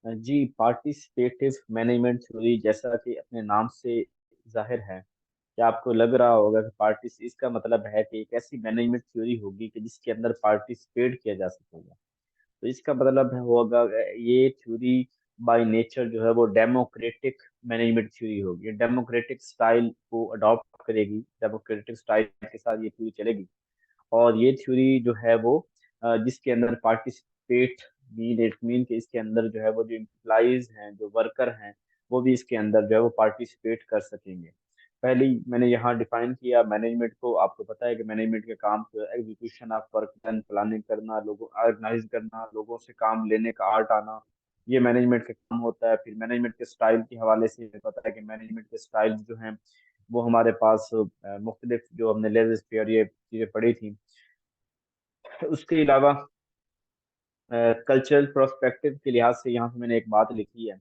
जी, participative management theory जैसा कि अपने नाम से जाहिर है, क्या आपको लग रहा होगा कि पार्टिस इसका मतलब है कि एक ऐसी मैनेजमेंट थ्योरी होगी कि जिसके अंदर पार्टिसिपेट किया जा सकेगा। तो इसका मतलब होगा ये थ्योरी बाय नेचर जो है वो डेमोक्रेटिक मैनेजमेंट थ्योरी होगी। डेमोक्रेटिक स्टाइल को अडॉप्ट करेगी, डेमोक्रेटिक स्टाइल के साथ ये थ्योरी चलेगी। और ये थ्योरी जो है वो जिसके अंदर पार्टिसिपेट मीन इट मीन कि इसके अंदर जो है वो जो इम्प्लाइज हैं, जो वर्कर हैं, वो भी इसके अंदर जो है वो पार्टिसिपेट कर सकेंगे। पहली मैंने यहाँ डिफाइन किया मैनेजमेंट को। आपको पता है कि मैनेजमेंट के काम execution of work, plan planning करना, लोगों ऑर्गेनाइज करना, लोगों से काम लेने का आर्ट आना, ये मैनेजमेंट का काम होता है। फिर मैनेजमेंट के स्टाइल के हवाले से हमें पता है कि मैनेजमेंट के स्टाइल जो हैं वो हमारे पास मुख्तलिफ, जो हमने लेवल्स पे और ये चीज़ें पढ़ी थी। उसके अलावा कल्चरल प्रोस्पेक्टिव के लिहाज से यहाँ पे मैंने एक बात लिखी है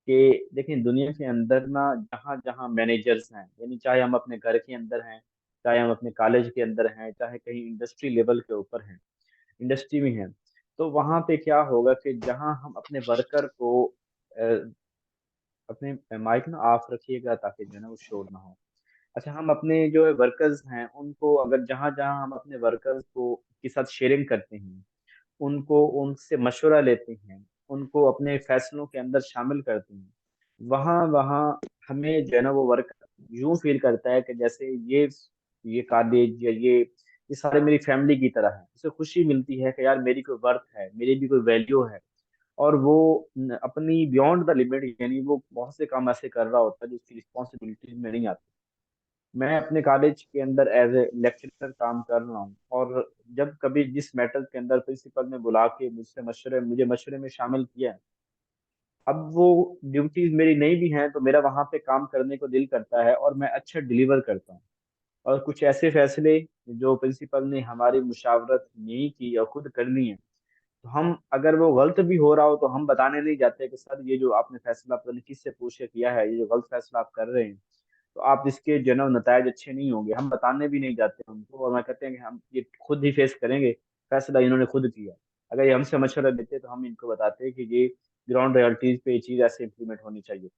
कि देखें, दुनिया के अंदर ना जहाँ जहाँ मैनेजर्स हैं, यानी चाहे हम अपने घर के अंदर हैं, चाहे हम अपने कॉलेज के अंदर हैं, चाहे कहीं इंडस्ट्री लेवल के ऊपर हैं, इंडस्ट्री में हैं, तो वहाँ पे क्या होगा कि जहाँ हम अपने वर्कर को अपने माइक ना ऑफ रखिएगा ताकि जो है ना वो शोर ना हो। अच्छा, हम अपने जो वर्कर्स हैं उनको, अगर जहाँ जहाँ हम अपने वर्कर्स को के साथ शेयरिंग करते हैं, उनको उनसे मशवरा लेते हैं, उनको अपने फैसलों के अंदर शामिल करते हैं, वहाँ वहाँ हमें जो है ना वो वर्क यूं फील करता है कि जैसे ये कॉलेज या ये सारे मेरी फैमिली की तरह है। उसे खुशी मिलती है कि यार मेरी कोई वर्थ है, मेरी भी कोई वैल्यू है। और वो अपनी बियॉन्ड द लिमिट, यानी वो बहुत से काम ऐसे कर रहा होता है जो उसकी रिस्पॉन्सिबिलिटीज में नहीं आते। मैं अपने कॉलेज के अंदर एज ए लेक्चरर काम कर रहा हूँ, और जब कभी जिस मैटर के अंदर प्रिंसिपल ने बुला के मुझे मशवरे में शामिल किया है, अब वो ड्यूटीज मेरी नहीं भी हैं तो मेरा वहां पे काम करने को दिल करता है और मैं अच्छा डिलीवर करता हूँ। और कुछ ऐसे फैसले जो प्रिंसिपल ने हमारी मुशावरत नहीं की और खुद कर ली है, तो हम अगर वो गलत भी हो रहा हो तो हम बताने नहीं जाते कि सर ये जो आपने फैसला पता नहीं किससे पूछ के किया है, ये जो गलत फैसला आप कर रहे हैं, तो आप इसके जो है ना नतज अच्छे नहीं होंगे, हम बताने भी नहीं जाते उनको। और मैं कहते हैं कि हम ये खुद ही फेस करेंगे, फैसला इन्होंने खुद किया। अगर ये हमसे मशवरा लेते तो हम इनको बताते हैं कि ये ग्राउंड रियलिटीज पे ये चीज ऐसे इम्प्लीमेंट होनी चाहिए।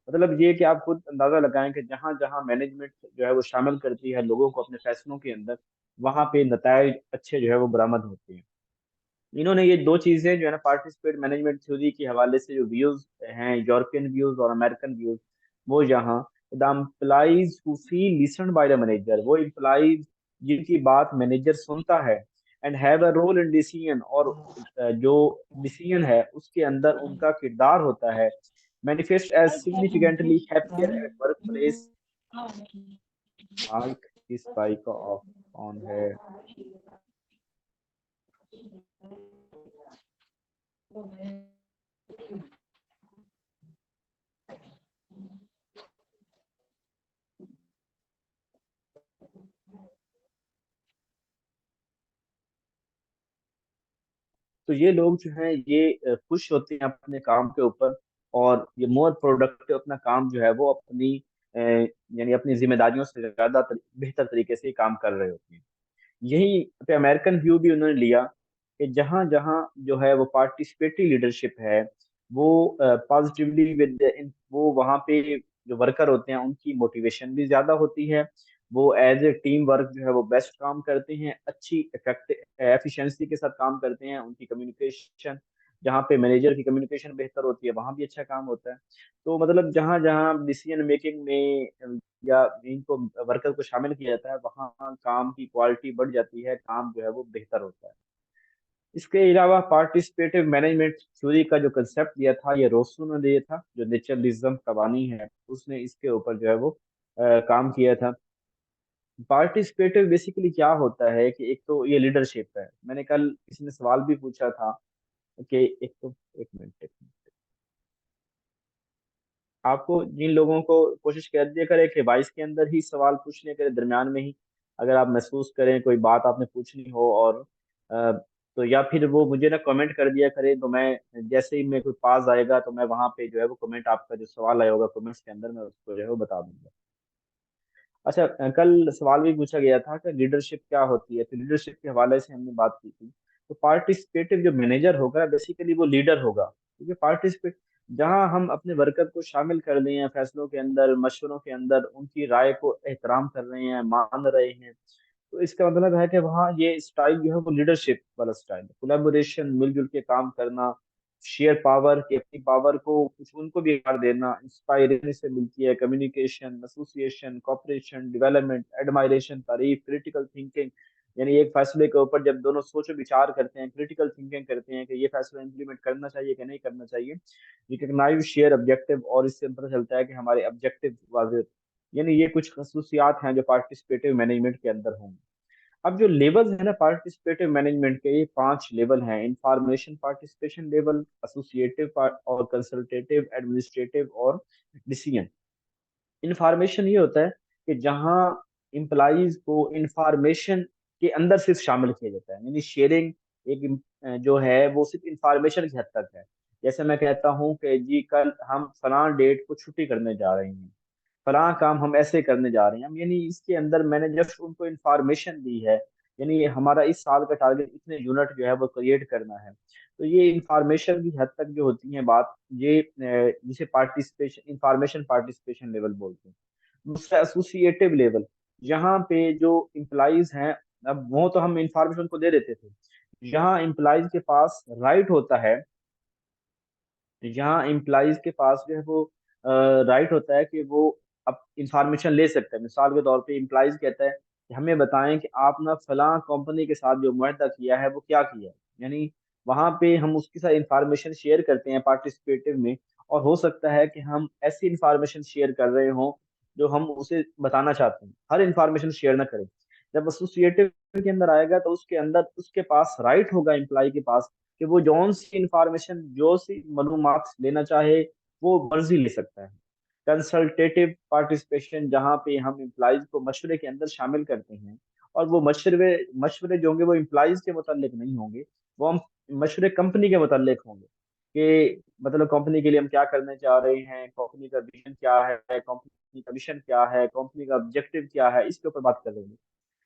मतलब ये कि आप खुद अंदाजा लगाएं कि जहां जहां मैनेजमेंट जो है वो शामिल करती है लोगों को अपने फैसलों के अंदर, वहां पे नतज अच्छे जो है वो बरामद होते हैं। इन्होंने ये दो चीजें जो है ना पार्टिसिपेट मैनेजमेंट थ्योरी के हवाले से जो व्यूज हैं, यूरोपियन व्यूज और अमेरिकन व्यूज, वो यहाँ the employees who feel listened by the manager, वो एम्प्लॉइज जिनकी बात मैनेजर सुनता है, and have a role in decision, और जो डिसीजन है उसके अंदर उनका किरदार होता है, manifest as significantly happier at work place. Mike, किस बाइक का ऑफ ऑन है? तो ये लोग जो हैं ये खुश होते हैं अपने काम के ऊपर, और ये मोर प्रोडक्टिव अपना काम जो है वो अपनी यानी अपनी जिम्मेदारियों से ज्यादा बेहतर तरीके से काम कर रहे होते हैं। यही पे अमेरिकन व्यू भी उन्होंने लिया कि जहाँ जहाँ जो है वो पार्टिसिपेटरी लीडरशिप है, वो पॉजिटिवली विद वो वहाँ पे जो वर्कर होते हैं उनकी मोटिवेशन भी ज्यादा होती है। वो एज ए टीम वर्क जो है वो बेस्ट काम करते हैं, अच्छी इफेक्ट एफिशिएंसी के साथ काम करते हैं। उनकी कम्युनिकेशन, जहाँ पे मैनेजर की कम्युनिकेशन बेहतर होती है वहाँ भी अच्छा काम होता है। तो मतलब जहाँ जहाँ डिसीजन मेकिंग में या इनको वर्कर को शामिल किया जाता है, वहाँ काम की क्वालिटी बढ़ जाती है, काम जो है वो बेहतर होता है। इसके अलावा पार्टिसिपेटिव मैनेजमेंट थ्योरी का जो कंसेप्ट दिया था ये रोसू ने दिया था, जो नेचरलिज्म कवानी है उसने इसके ऊपर जो है वो काम किया था। पार्टिसिपेटिव बेसिकली क्या होता है कि एक तो ये लीडरशिप है। मैंने कल किसी ने सवाल भी पूछा था कि एक मिनट, आपको जिन लोगों को कोशिश कर दिया करे कि वॉइस के अंदर ही सवाल पूछने के दरमियान में ही अगर आप महसूस करें कोई बात आपने पूछनी हो, और तो या फिर वो मुझे ना कमेंट कर दिया करे, तो मैं जैसे ही मेरे को पास आएगा तो मैं वहां पे जो है वो कमेंट, आपका जो सवाल आया होगा कमेंट्स के अंदर, मैं उसको जो है वो बता दूंगा। अच्छा, कल सवाल भी पूछा गया था कि लीडरशिप क्या होती है, तो लीडरशिप के हवाले से हमने बात की थी। तो पार्टिसिपेटिव जो मैनेजर होगा बेसिकली वो लीडर होगा, क्योंकि पार्टिसिपेट जहाँ हम अपने वर्कर को शामिल कर लिए हैं फैसलों के अंदर, मशवरों के अंदर, उनकी राय को एहतराम कर रहे हैं, मान रहे हैं, तो इसका मतलब है कि वहाँ ये स्टाइल जो है वो लीडरशिप वाला स्टाइल है, कोलैबोरेशन, मिलजुल के काम करना, शेयर पावर की, अपनी पावर को कुछ उनको भी आकार देना, इंस्पायरेशन से मिलती है, communication, association, cooperation, development, admiration, तारीफ, क्रिटिकल थिंकिंग। यानी एक फैसले के ऊपर जब दोनों सोच विचार करते हैं, क्रिटिकल थिंकिंग करते हैं कि ये फैसला इंप्लीमेंट करना चाहिए कि नहीं करना चाहिए, रिकग्नाइज शेयर ऑब्जेक्टिव, और इससे पता चलता है कि हमारे ऑब्जेक्टिव वाजिब। यानी ये कुछ खसूसियात हैं जो पार्टिसिपेटिव मैनेजमेंट के अंदर होंगी। अब जो लेवल्स है ना पार्टिसिपेटिव मैनेजमेंट के, ये 5 लेवल हैं: इंफॉर्मेशन पार्टिसिपेशन लेवल, एसोसिएटिव और कंसल्टेटिव, एडमिनिस्ट्रेटिव और डिसीजन। इंफॉर्मेशन ये होता है कि जहां इंप्लाइज को इंफॉर्मेशन के अंदर सिर्फ शामिल किया जाता है, यानी शेयरिंग एक जो है वो सिर्फ इंफॉर्मेशन की हद तक है। जैसे मैं कहता हूँ कि जी कल हम फलां डेट को छुट्टी करने जा रहे हैं, फलां काम हम ऐसे करने जा रहे हैं हम, यानी इसके अंदर मैंने जस्ट उनको इंफॉर्मेशन दी है। यानी ये हमारा इस साल का टारगेट इतने यूनिट जो है वो क्रिएट करना है। तो ये इंफॉर्मेशन की हद तक जो होती है बात, ये जिसे पार्टिसिपेशन, इंफॉर्मेशन पार्टिसिपेशन लेवल बोलते हैं। दूसरा एसोसिएटिव लेवल, यहाँ पे जो इम्प्लाइज हैं, अब वो तो हम इंफॉर्मेशन को दे देते थे, यहाँ इम्प्लाइज के पास राइट होता है, जहाँ इम्प्लाइज के पास जो है वो राइट होता है कि वो अब इंफॉर्मेशन ले सकते हैं। मिसाल के तौर पे इम्प्लाइज कहता है कि हमें बताएं कि आप ना फलां कंपनी के साथ जो मुआहदा किया है वो क्या किया है। यानी वहां पे हम उसके साथ इंफॉर्मेशन शेयर करते हैं पार्टिसिपेटिव में, और हो सकता है कि हम ऐसी इंफॉर्मेशन शेयर कर रहे हों जो हम उसे बताना चाहते हैं, हर इंफॉर्मेशन शेयर ना करें। जब एसोसिएटिव के अंदर आएगा तो उसके अंदर उसके पास राइट होगा एम्प्लॉय के पास कि वो जौन सी इंफॉर्मेशन, जो सी मालूमात लेना चाहे वो मर्जी ले सकता है। कंसल्टेटिव पार्टिसिपेशन, जहाँ पे हम इम्प्लाइज को मशवरे के अंदर शामिल करते हैं, और वो मशवरे मशवरे जो होंगे वो इम्प्लाइज के मुतालिक नहीं होंगे, वो हम मशवरे कंपनी के मुतालिक होंगे कि मतलब कंपनी के लिए हम क्या करने चाह रहे हैं, कंपनी का विजन क्या है, कंपनी का मिशन क्या है, कंपनी का ऑब्जेक्टिव क्या है, इसके ऊपर बात कर रहे हैं।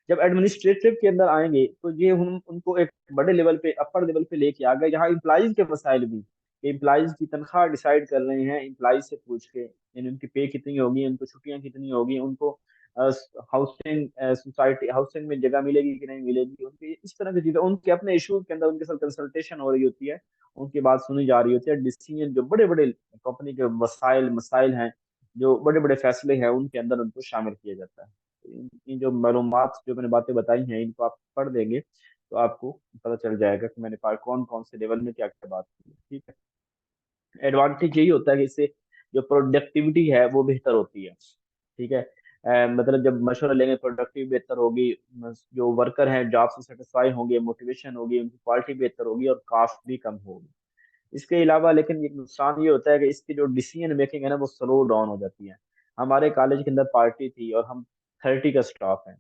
जब एडमिनिस्ट्रेटिव के अंदर आएंगे तो ये हम उनको एक बड़े लेवल पे, अपर लेवल पे लेके आ गए, जहाँ इम्प्लाइज के मसाइल भी, इम्प्लाइज की तनख्वाह डिसाइड कर रहे हैं इम्प्लाइज से पूछ के, यानी उनकी पे कितनी होगी, उनको छुट्टियां कितनी होगी, उनको हाउसिंग सोसाइटी, हाउसिंग में जगह मिलेगी कि नहीं मिलेगी, उनकी इस तरह की चीजें, उनके अपने इशूज के अंदर उनके साथ कंसल्टेशन हो रही होती है, उनकी बात सुनी जा रही होती है। डिसीजन जो बड़े बड़े कंपनी के मसाइल मसाइल हैं, जो बड़े बड़े फैसले हैं, उनके अंदर उनको शामिल किया जाता है। इन जो मालूमात जो मैंने बातें बताई हैं, इनको आप पढ़ देंगे तो आपको पता चल जाएगा कि मैंने कौन कौन से लेवल में क्या क्या बात की है। ठीक है। एडवांटेज यही होता है कि इससे जो प्रोडक्टिविटी है वो बेहतर होती है। ठीक है। मतलब जब मशवरा लेंगे प्रोडक्टिव बेहतर होगी, जो वर्कर हैं जॉब से सेटिस्फाई होंगे, मोटिवेशन होगी, उनकी क्वालिटी बेहतर होगी और कास्ट भी कम होगी। इसके अलावा लेकिन एक नुकसान ये होता है कि इसकी जो डिसीजन मेकिंग है ना वो स्लो डाउन हो जाती है। हमारे कॉलेज के अंदर पार्टी थी और हम 30 का स्टाफ है।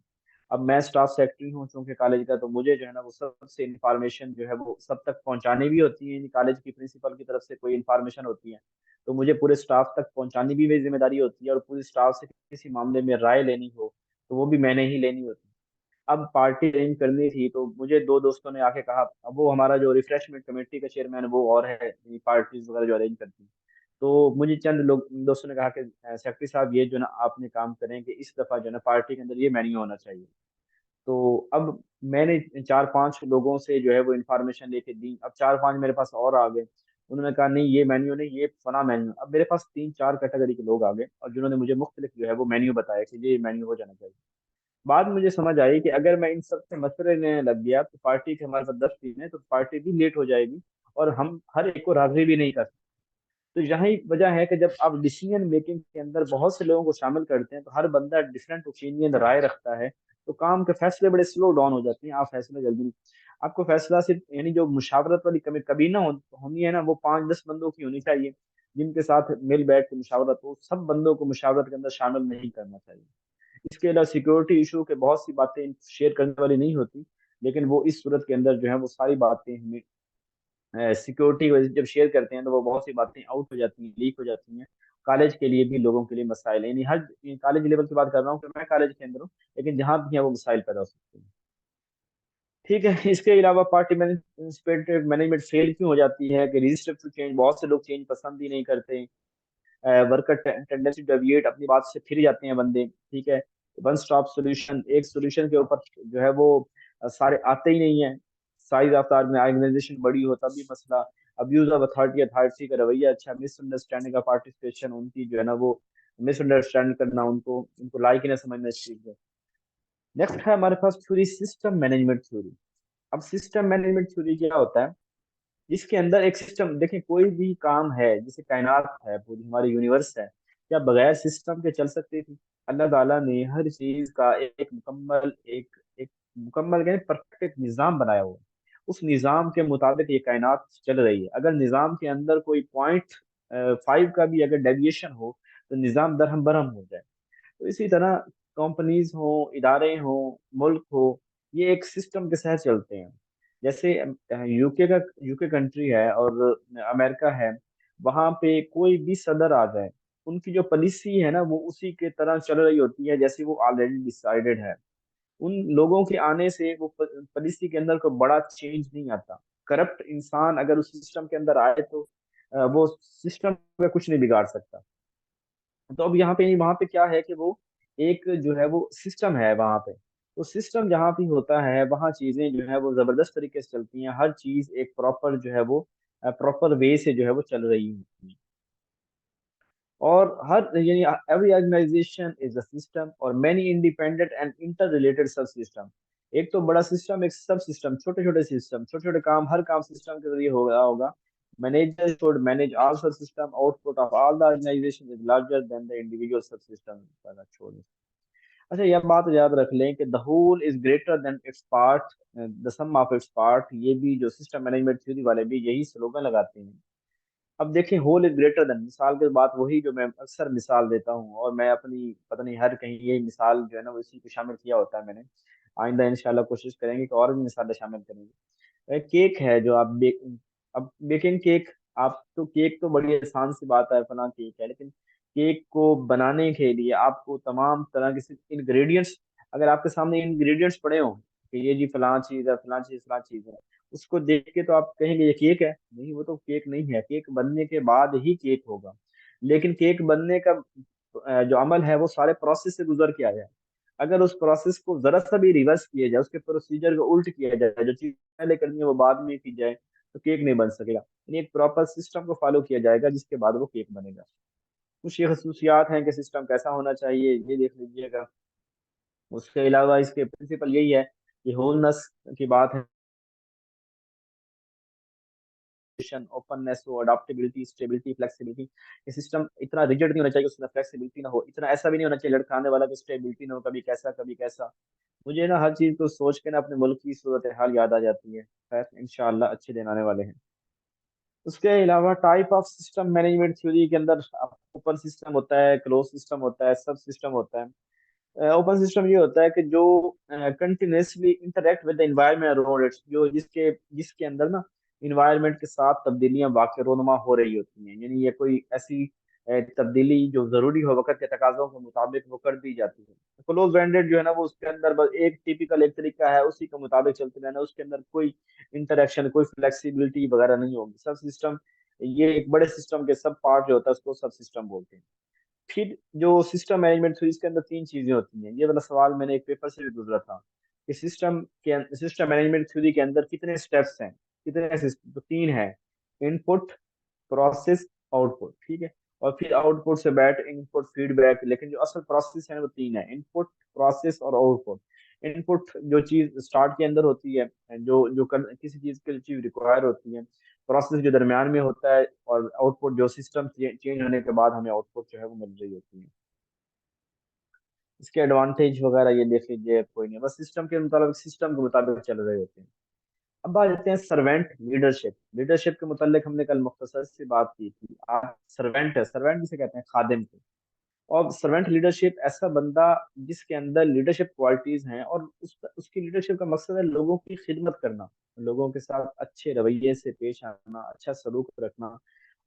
अब मैं स्टाफ सेक्रेटरी हूँ चूंकि कॉलेज का, तो मुझे जो है ना वो सबसे इंफॉर्मेशन जो है वो सब तक पहुंचानी भी होती है, कॉलेज की प्रिंसिपल की तरफ से कोई इंफॉर्मेशन होती है तो मुझे पूरे स्टाफ तक पहुंचानी भी मेरी जिम्मेदारी होती है, और पूरे स्टाफ से किसी मामले में राय लेनी हो तो वो भी मैंने ही लेनी होती है। अब पार्टी अरेंज करनी थी तो मुझे दो दोस्तों ने आके कहा, अब वो हमारा जो रिफ्रेशमेंट कमेटी का चेयरमैन है वो और है, पार्टीज वगैरह जो अरेंज करती है, तो मुझे चंद लोग दोस्तों ने कहा कि सेक्रेटरी साहब ये जो ना आपने काम करें कि इस दफा जो ना पार्टी के अंदर ये मेन्यू होना चाहिए। तो अब मैंने 4-5 लोगों से जो है वो इन्फॉर्मेशन लेके दी, अब 4-5 मेरे पास और आ गए, उन्होंने कहा नहीं ये मेन्यू नहीं, ये फला मेन्यू। अब मेरे पास 3-4 कैटेगरी के लोग आ गए और जिन्होंने मुझे मुख्तलिफ जो है वो मेन्यू बताया कि ये मेन्यू हो जाना चाहिए। बाद में मुझे समझ आई कि अगर मैं इन सब से मशवरे लेने लग गया तो पार्टी के हमारे पास 10 टीम है तो पार्टी भी लेट हो जाएगी और हम हर एक को राजी भी नहीं कर सकते। तो यही वजह है कि जब आप डिसीजन मेकिंग के अंदर बहुत से लोगों को शामिल करते हैं तो हर बंदा डिफरेंट ओपिनियन राय रखता है, तो काम के फैसले बड़े स्लो डाउन हो जाते हैं, आप फैसले जल्दी नहीं। आपको फैसला सिर्फ यानी जो मुशावरत वाली कमी कभी ना होनी है ना, वो 5-10 बंदों की होनी चाहिए जिनके साथ मिल बैठ के मुशावरत हो, सब बंदों को मुशावरत के अंदर शामिल नहीं करना चाहिए। इसके अलावा सिक्योरिटी इशू के बहुत सी बातें शेयर करने वाली नहीं होती, लेकिन वो इस सूरत के अंदर जो है वो सारी बातें हमें सिक्योरिटी जब शेयर करते हैं तो वो बहुत सी बातें आउट हो जाती हैं, लीक हो जाती हैं। कॉलेज के लिए भी लोगों के लिए मसाइल है, यानी हर कॉलेज लेवल की बात कर रहा हूँ कि मैं कॉलेज के अंदर हूँ, लेकिन जहाँ भी है वो मसाइल पैदा हो सकते हैं। ठीक है। इसके अलावा पार्टी मैनेजमेंट मैनेजमेंट फेल क्यों हो जाती है कि रेजिस्टेंस टू चेंज, बहुत से लोग चेंज पसंद ही नहीं करते। वर्कर टेंडेंसी टू डेविएट, अपनी बात से फिर जाते हैं बंदे। ठीक है। वन स्टॉप सॉल्यूशन, एक सॉल्यूशन के ऊपर जो है वो सारे आते ही नहीं है। साइज ऑफ में ऑर्गेनाइजेशन बड़ी हो तब भी मसला। अब्यूज ऑफ अथॉरिटी, अथॉरिटी का रवैया अच्छा, मिसअंडरस्टैंडिंग ऑफ पार्टिसिपेशन, उनकी जो है ना वो मिसअंडरस्टैंड करना, उनको उनको लायक ही ना समझना इस चीज को। नेक्स्ट है हमारे पास थ्योरी, सिस्टम मैनेजमेंट थ्योरी। अब सिस्टम मैनेजमेंट थ्योरी क्या होता है? जिसके अंदर एक सिस्टम, देखिए कोई भी काम है, जैसे कायनात है, पूरी हमारी यूनिवर्स है, क्या बगैर सिस्टम के चल सकती थी? अल्लाह ताला ने हर चीज का एक मुकम्मल एक मुकम्मल यानी परफेक्ट निज़ाम बनाया हुआ है। उस निज़ाम के मुताबिक ये कायनात चल रही है। अगर निज़ाम के अंदर कोई पॉइंट 5 का भी अगर डेविएशन हो तो निज़ाम दरहम बरहम हो जाए। तो इसी तरह कंपनीज हो, इदारे हो, मुल्क हो, ये एक सिस्टम के तहत चलते हैं। जैसे यूके कंट्री है और अमेरिका है, वहां पे कोई भी सदर आ जाए, उनकी जो पॉलिसी है ना वो उसी के तरह चल रही होती है जैसे वो ऑलरेडी डिसाइडेड है। उन लोगों के आने से वो पॉलिसी के अंदर कोई बड़ा चेंज नहीं आता। करप्ट इंसान अगर उस सिस्टम के अंदर आए तो वो सिस्टम का कुछ नहीं बिगाड़ सकता। तो अब यहाँ पे वहां पे क्या है कि वो एक जो है वो सिस्टम है वहां पे। तो सिस्टम जहाँ भी होता है वहाँ चीजें जो है वो जबरदस्त तरीके से चलती हैं। हर चीज एक प्रॉपर जो है वो प्रॉपर वे से जो है वो चल रही है। और हर यानी every organisation is a system और many independent and inter related sub system. एक तो बड़ा सिस्टम, एक सब सिस्टम, छोटे छोटे सिस्टम, छोटे छोटे काम, हर काम सिस्टम के जरिए हो रहा होगा। Manager should manage all subsystem, output of all the organisation is larger than the individual subsystem. छोड़। अच्छा, यह बात याद रख लें कि the whole is greater than its part, the sum of its part. ये भी जो सिस्टम मैनेजमेंट थ्योरी वाले भी यही स्लोगन लगाते हैं। अब देखें, होल इज ग्रेटर देन, मिसाल के बात वही जो मैं अक्सर मिसाल देता हूँ, और मैं अपनी पता नहीं हर कहीं यही मिसाल जो है ना वो इसी को शामिल किया होता है मैंने। आइंदा इंशाल्लाह कोशिश करेंगे कि और भी मिसालें शामिल करेंगे। केक है जो आप अब बेकिंग केक, आप तो केक तो बड़ी आसान सी बात है, फला केक है, लेकिन केक को बनाने के लिए आपको तमाम तरह के इंग्रेडिएंट्स, अगर आपके सामने इंग्रेडिएंट्स पड़े हों कि ये जी फलां चीज है, फलां चीज, फलां चीज है, उसको देख के तो आप कहेंगे ये केक है? नहीं, वो तो केक नहीं है। केक बनने के बाद ही केक होगा। लेकिन केक बनने का जो अमल है वो सारे प्रोसेस से गुजर के आया है। अगर उस प्रोसेस को जरा सा भी रिवर्स किया जाए, उसके प्रोसीजर को उल्ट किया जाए, जो चीज पहले करनी है वो बाद में की जाए, तो केक नहीं बन सकेगा। यानी एक प्रॉपर सिस्टम को फॉलो किया जाएगा जिसके बाद वो केक बनेगा। कुछ ये खसूसियात हैं कि सिस्टम कैसा होना चाहिए, ये देख लीजिएगा। उसके अलावा इसके प्रिंसिपल यही है कि होलनेस की बात है, ओपननेस हो, अडॉप्टेबिलिटी, स्टेबिलिटी, फ्लेक्सिबिलिटी। ये सिस्टम इतना रिजिड नहीं होना चाहिए उसमें फ्लेक्सिबिलिटी ना हो, इतना ऐसा भी नहीं होना चाहिए लड़खाने वाला कि स्टेबिलिटी ना हो, कभी कैसा कभी कैसा। मुझे ना हर चीज को सोच के ना अपने मुल्क की सूरत हाल याद आ जाती है। खैर इंशाल्लाह अच्छे दिन आने वाले हैं। उसके अलावा type of system management theory के अंदर ओपन सिस्टम होता है, क्लोज सिस्टम होता है, सब सिस्टम होता है। ओपन सिस्टम ये होता है कि जो continuously interact with the environment around it, जो जिसके जिसके अंदर ना इन्वायरमेंट के साथ तब्दीलियां वाक़ रोनमा हो रही होती हैं। यानी ये कोई ऐसी तब्दीली जो जरूरी हो वक्त के तकाजों के मुताबिक वो कर दी जाती है। क्लोज एंडेड जो है ना वो उसके अंदर बस एक टिपिकल एक तरीका है, उसी के मुताबिक चलते रहना, उसके अंदर कोई इंटरेक्शन, कोई फ्लेक्सिबिलिटी वगैरह नहीं होगी। सब सिस्टम, ये एक बड़े सिस्टम के सब पार्ट जो होता है उसको सब सिस्टम बोलते हैं। फिर जो सिस्टम मैनेजमेंट थ्योरी, इसके अंदर तीन चीजें होती हैं। ये वाला सवाल मैंने एक पेपर से भी गुजरा था कि सिस्टम मैनेजमेंट थ्योरी के अंदर कितने स्टेप्स हैं, कितने तो तीन है। Input, process, output. ठीक है। और फिर आउटपुट से बैठ इनपुट, फीडबैक। लेकिन जो असल प्रोसेस है वो तीन है, इनपुट, प्रोसेस और आउटपुट। इनपुट जो चीज स्टार्ट के अंदर होती है, जो जो किसी चीज के लिए चीज रिक्वायर होती है। प्रोसेस जो दरमियान में होता है, और आउटपुट जो सिस्टम चेंज होने के बाद हमें आउटपुट जो है वो मिल रही होती है। इसके एडवांटेज वगैरह ये देख लीजिए, कोई नहीं, बस सिस्टम के मुताबिक चल रहे होते हैं। अब बात करते हैं सर्वेंट लीडरशिप। लीडरशिप के मुतालिक हमने कल मुख्तसर सी बात की थी। आज सर्वेंट है, सर्वेंट जिसे कहते हैं खादिम को। और सर्वेंट लीडरशिप ऐसा बंदा जिसके अंदर लीडरशिप क्वालिटीज हैं, और उसकी लीडरशिप का मकसद है लोगों की खिदमत करना, लोगों के साथ अच्छे रवैये से पेश आना, अच्छा सलूक रखना,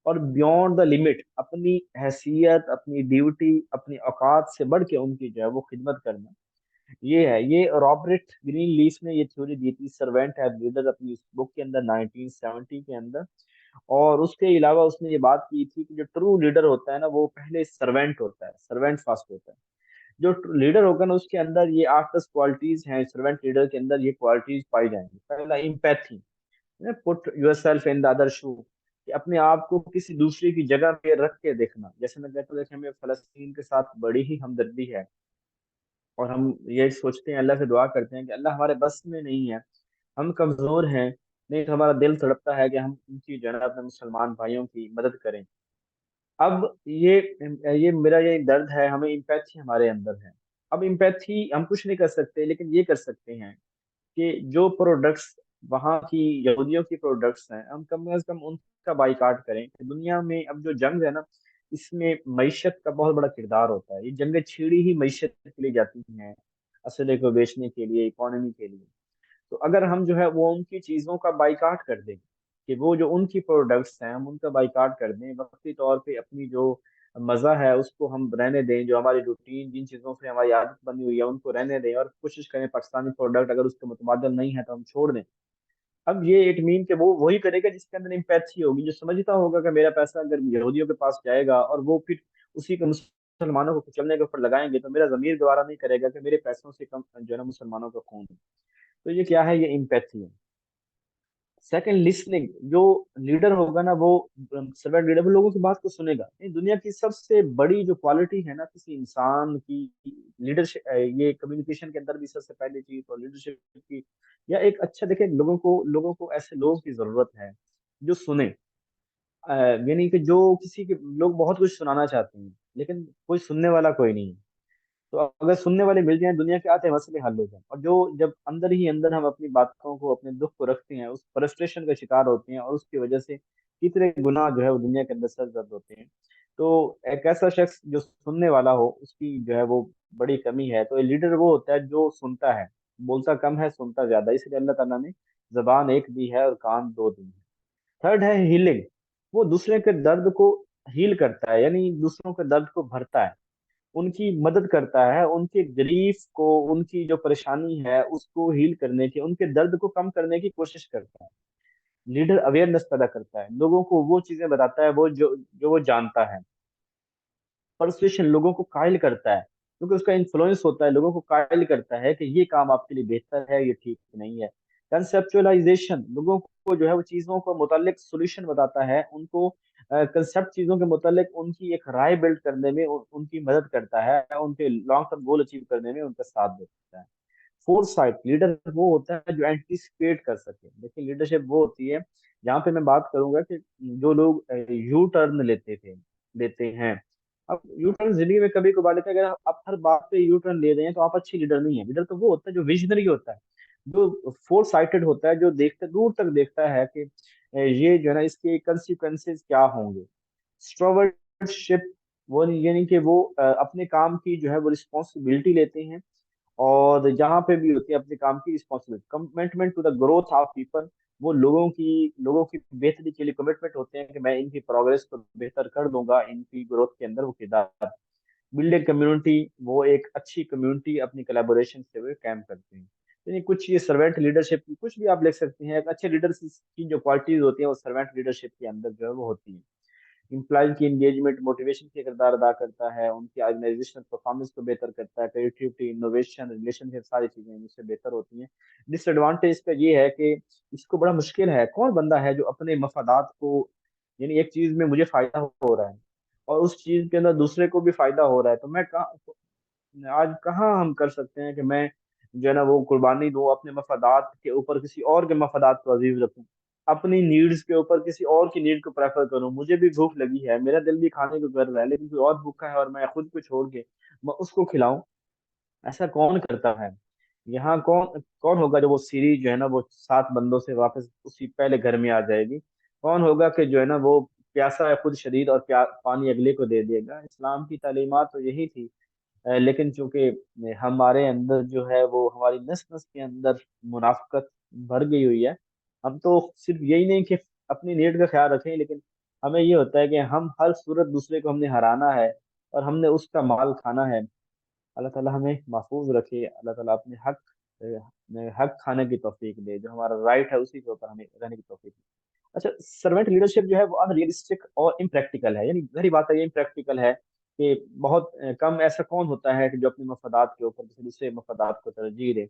और बियॉन्ड द लिमिट अपनी हैसियत, अपनी ड्यूटी, अपनी औकात से बढ़ के उनकी जो है वो खिदमत करना। ये है, ये रॉबर्ट ग्रीन लीफ ने ये थ्योरी दी थी, सर्वेंट एज लीडर, अपनी उस बुक के अंदर 1970 के अंदर। और उसके अलावा उसने ये बात की थी कि जो ट्रू लीडर होता है ना, वो पहले सर्वेंट होता है, सर्वेंट फर्स्ट होता है। जो लीडर होगा ना, उसके अंदर ये 8-10 क्वालिटीज हैं, सर्वेंट लीडर के अंदर ये क्वालिटीज पाई जाएंगी। पहला, empathy, put yourself in the other shoe, कि अपने आप को किसी दूसरे की जगह पे रख के देखना। जैसे मैं कहता हूँ, देखिए हमें फलस्तीन के साथ बड़ी ही हमदर्दी है, और हम ये सोचते हैं, अल्लाह से दुआ करते हैं कि अल्लाह हमारे बस में नहीं है, हम कमजोर हैं, नहीं तो हमारा दिल तड़पता है कि हम उनकी जो है ना, अपने मुसलमान भाइयों की मदद करें। अब ये मेरा ये दर्द है, हमें इम्पैथी हमारे अंदर है। अब इम्पैथी हम कुछ नहीं कर सकते, लेकिन ये कर सकते हैं कि जो प्रोडक्ट्स वहाँ की यहूदियों की प्रोडक्ट्स हैं, हम कम से कम उनका बाइकाट करें। कि दुनिया में अब जो जंग है ना, इसमें मईशत का बहुत बड़ा किरदार होता है। ये जंगें छिड़ी ही मईशत के लिए जाती हैं, असले को बेचने के लिए, इकोनॉमी के लिए। तो अगर हम जो है वो उनकी चीजों का बाइकाट कर दें, कि वो जो उनकी प्रोडक्ट्स हैं हम उनका बाइकाट कर दें, वक्ती तौर पे अपनी जो मजा है उसको हम रहने दें, जो हमारी रूटीन, जिन चीजों से हमारी आदत बनी हुई है उनको रहने दें, और कोशिश करें पाकिस्तानी प्रोडक्ट अगर उसके मुतबादल नहीं है तो हम छोड़ दें। अब ये इट मीन कि वो वही करेगा जिसके अंदर इम्पैथी होगी, जो समझता होगा कि मेरा पैसा अगर यहूदियों के पास जाएगा और वो फिर उसी के मुसलमानों को कुचलने के ऊपर लगाएंगे, तो मेरा जमीर गवारा नहीं करेगा कि मेरे पैसों से कम जो है ना मुसलमानों का खून है। तो ये क्या है, ये इम्पैथी है। Second, listening. जो लीडर होगा ना, वो सर्वेंट लीडर, वो लोगों की बात को सुनेगा। ये दुनिया की सबसे बड़ी जो क्वालिटी है ना किसी इंसान की, लीडरशिप, ये कम्युनिकेशन के अंदर भी सबसे पहली चीज तो लीडरशिप की, या एक अच्छा देखे, लोगों को ऐसे लोगों की जरूरत है जो सुने। यानी कि जो किसी के लोग बहुत कुछ सुनाना चाहते हैं, लेकिन कोई सुनने वाला कोई नहीं है। तो अगर सुनने वाले मिल जाएं, दुनिया के आधे मसले हल हो जाएं। और जो जब अंदर ही अंदर हम अपनी बातों को, अपने दुख को रखते हैं, उस फ्रस्ट्रेशन का शिकार होते हैं, और उसकी वजह से कितने गुनाह जो है वो दुनिया के अंदर सर दर्द होते हैं। तो एक ऐसा शख्स जो सुनने वाला हो, उसकी जो है वो बड़ी कमी है। तो ये लीडर वो होता है जो सुनता है, बोलता कम है, सुनता ज्यादा। इसलिए अल्लाह ताला ने जबान एक दी है और कान दो दी है। थर्ड है हीलिंग। वो दूसरे के दर्द को हील करता है, यानी दूसरों के दर्द को भरता है, उनकी मदद करता है, उनके ग्रीफ को, उनकी जो परेशानी है उसको हील करने की, उनके दर्द को कम करने की कोशिश करता है। लीडर अवेयरनेस पैदा करता है, लोगों को वो चीजें बताता है, वो जो वो जानता है। परसुएशन, लोगों को कायल करता है, क्योंकि उसका इन्फ्लुएंस होता है, लोगों को कायल करता है कि ये काम आपके लिए बेहतर है, ये ठीक नहीं है। कंसेप्चुअलाइजेशन, लोगों को जो है वो चीजों को मुतालिक सोल्यूशन बताता है, उनको कंसेप्ट, चीजों के मुतालिक उनकी एक राय बिल्ड करने में उनकी मदद करता है, उनके लॉन्ग टर्म गोल अचीव करने में उनका साथ देता है। फोर्थ साइड, लीडर वो होता है जो एंटिसिपेट कर सके। देखिए, लीडरशिप वो होती है, जहाँ पे मैं बात करूंगा कि जो लोग यू टर्न लेते हैं। अब यू टर्न जिंदगी में कभी कभार लेते हैं। अगर आप हर बात पे यू टर्न ले रहे हैं तो आप अच्छी लीडर नहीं है। लीडर तो वो होता है जो विजनरी होता है, जो फोर साइटेड होता है, जो देखते दूर तक देखता है कि ये जो है ना, इसके कंसिक्वेंसेस क्या होंगे। स्ट्रॉवर्डशिप, वो यानी कि वो अपने काम की जो है वो रिस्पॉन्सिबिलिटी लेते हैं, और जहां पे भी होती है अपने काम की responsibility. Commitment to the growth of people, वो लोगों की बेहतरी के लिए कमिटमेंट होते हैं कि मैं इनकी प्रोग्रेस को बेहतर कर दूंगा, इनकी ग्रोथ के अंदर वो किरदार। बिल्ड ए कम्युनिटी, वो एक अच्छी कम्युनिटी अपनी कोलैबोरेशन से वो कैम्प करते हैं। यानी कुछ ये सर्वेंट लीडरशिप की कुछ भी आप लिख सकते हैं। एक अच्छे लीडर की जो क्वालिटीज होती है वो सर्वेंट लीडरशिप के अंदर जो है वो होती है। इम्प्लॉय की एंगेजमेंट, मोटिवेशन के किरदार अदा करता है, उनकी ऑर्गेनाइजेशनल परफॉर्मेंस को बेहतर करता है, क्रिएटिविटी, इनोवेशन, रिलेशनशिप, सारी चीजें इससे बेहतर होती हैं। डिसएडवांटेज इसका ये है कि इसको बड़ा मुश्किल है, कौन बंदा है जो अपने मफादात को, यानी एक चीज में मुझे फायदा हो रहा है और उस चीज के अंदर दूसरे को भी फायदा हो रहा है, तो मैं कहाँ, आज कहाँ हम कर सकते हैं कि मैं जो है ना वो कुर्बानी दूं, अपने मफादात के ऊपर किसी और के मफादात को अजीज रखूं, अपनी नीड्स के ऊपर किसी और की नीड को प्रेफर करूं। मुझे भी भूख लगी है, मेरा दिल भी खाने को कर रहा है, लेकिन कोई और भूखा है और मैं खुद को छोड़ के मैं उसको खिलाऊं। ऐसा कौन करता है? यहाँ कौन कौन होगा जो वो सीरी जो है ना वो 7 बंदों से वापस उसी पहले घर में आ जाएगी? कौन होगा कि जो है ना वो प्यासा है खुद शदीद और पानी अगले को दे देगा? इस्लाम की तालीमात तो यही थी। लेकिन चूंकि हमारे अंदर जो है वो हमारी नस नस के अंदर मुनाफिकत भर गई हुई है। हम तो सिर्फ यही नहीं कि अपनी नीड का ख्याल रखें, लेकिन हमें ये होता है कि हम हर सूरत दूसरे को हमने हराना है और हमने उसका माल खाना है। अल्लाह ताला हमें महफूज रखे, अल्लाह ताला अपने हक खाने की तौफीक दे, जो हमारा राइट है उसी के ऊपर हमें रहने की तौफीक दे। अच्छा, सर्वेंट लीडरशिप जो है वो अनरियलिस्टिक और इम्प्रैक्टिकल है, यानी ज़ाहिर बात है ये इम्प्रैक्टिकल है कि बहुत कम ऐसा कौन होता है कि जो अपने मफादात के ऊपर किसी दूसरे मफादात को तरजीह दे।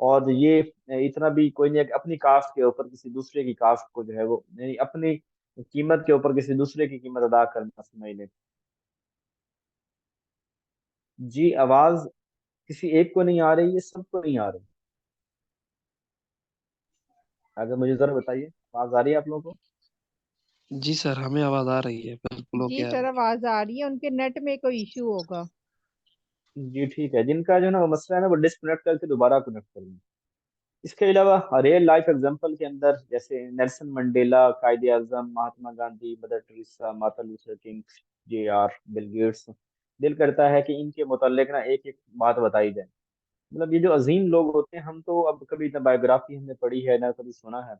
और ये इतना भी कोई नहीं है कि अपनी कास्ट के ऊपर किसी दूसरे की कास्ट को जो है वो, यानी अपनी कीमत के ऊपर किसी दूसरे की कीमत अदा करना समझ ले। जी, आवाज किसी एक को नहीं आ रही है, सबको नहीं आ रही। अगर मुझे जरा बताइए, आवाज आ रही है आप लोगों को? जी सर, हमें आवाज आ रही है, बिल्कुल जी ओके आ सर, रही आवाज आ रही है, उनके नेट में कोई इशू होगा। जी ठीक है, जिनका जो है ना वो मसला है ना वो डिस्कनेक्ट करके दोबारा कनेक्ट करेंगे। इसके अलावा रियल लाइफ एग्जांपल के अंदर जैसे Nelson Mandela, Quaid-e Azam, Mahatma Gandhi, Mother Teresa, Martin Luther King, Bill Gates, दिल करता है कि इनके मुतालिक ना एक एक बात बताई जाए। मतलब ये जो अजीम लोग होते हैं, हम तो अब कभी ना बायोग्राफी हमने पढ़ी है ना कभी सुना है,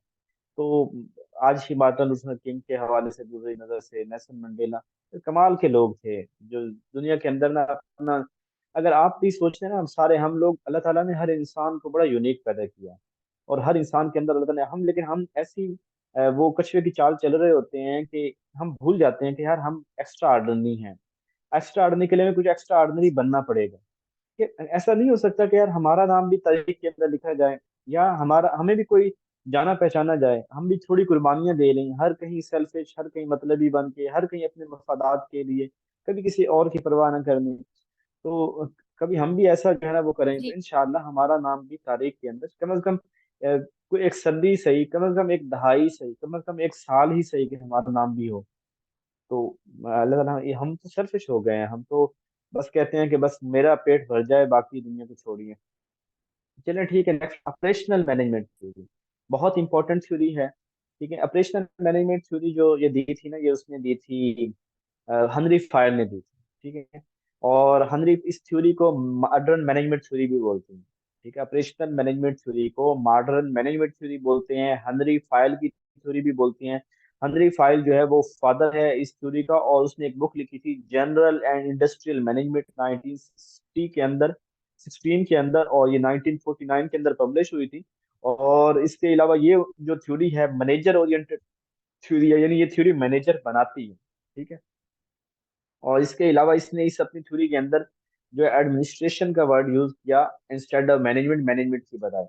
तो आज ही मार्टिन लूथर किंग के हवाले से, दूसरी नजर से नेल्सन मंडेला, तो कमाल के लोग थे जो दुनिया के अंदर ना अपना, अगर आप भी सोचते हैं ना, हम सारे हम लोग, अल्लाह ताला ने हर इंसान को बड़ा यूनिक पैदा किया, और हर इंसान के अंदर अल्लाह ताला ने हम, लेकिन हम ऐसी वो कछुए की चाल चल रहे होते हैं कि हम भूल जाते हैं कि यार हम एक्स्ट्रा ऑर्डिनरी हैं। एक्स्ट्रा ऑर्डिनरी के लिए हमें कुछ एक्स्ट्रा ऑर्डिनरी बनना पड़ेगा। कि ऐसा नहीं हो सकता कि यार हमारा नाम भी तारीख के अंदर लिखा जाए, या हमारा हमें भी कोई जाना पहचाना जाए, हम भी थोड़ी कुर्बानियां दे लें, हर कहीं सेल्फिश, हर कहीं मतलबी बन के, हर कहीं अपने मफादात के लिए, कभी किसी और की परवाह न करनी। तो कभी हम भी ऐसा जो है ना वो करें, तो जी इंशाअल्लाह हमारा नाम भी तारीख के अंदर कम से कम कोई एक सदी सही, कम से कम एक दहाई सही, कम से कम एक साल ही सही कि हमारा नाम भी हो। तो अल्लाह ताला, ये हम तो सेल्फिश हो गए हैं, हम तो बस कहते हैं कि बस मेरा पेट भर जाए, बाकी दुनिया को छोड़िए। चलिए ठीक है, नेक्स्ट ऑपरेशनल मैनेजमेंट थ्योरी, बहुत इंपॉर्टेंट थ्योरी है। ठीक है, ऑपरेशनल मैनेजमेंट थ्योरी जो ये दी थी ना, ये उसने दी थी हनरी फायर ने दी थी। ठीक है, और हनरी इस थ्योरी को मॉडर्न मैनेजमेंट थ्योरी भी बोलते हैं। ठीक है, ऑपरेशनल मैनेजमेंट थ्योरी को मॉडर्न मैनेजमेंट थ्योरी बोलते हैं, हनरी फायल की थ्योरी भी बोलते हैं। हनरी फाइल जो है वो फादर है इस थ्योरी का, और उसने एक बुक लिखी थी जनरल एंड इंडस्ट्रियल मैनेजमेंट 1960 के अंदर, 16 के अंदर, और ये 1949 के अंदर पब्लिश हुई थी। और इसके अलावा ये जो थ्योरी है मैनेजर ओरिएंटेड थ्योरी है, यानी ये थ्योरी मैनेजर बनाती है। ठीक है, और इसके अलावा इसने इस अपनी थ्योरी के अंदर जो है एडमिनिस्ट्रेशन का वर्ड यूज किया इंस्टेड ऑफ मैनेजमेंट, मैनेजमेंट की बजाय।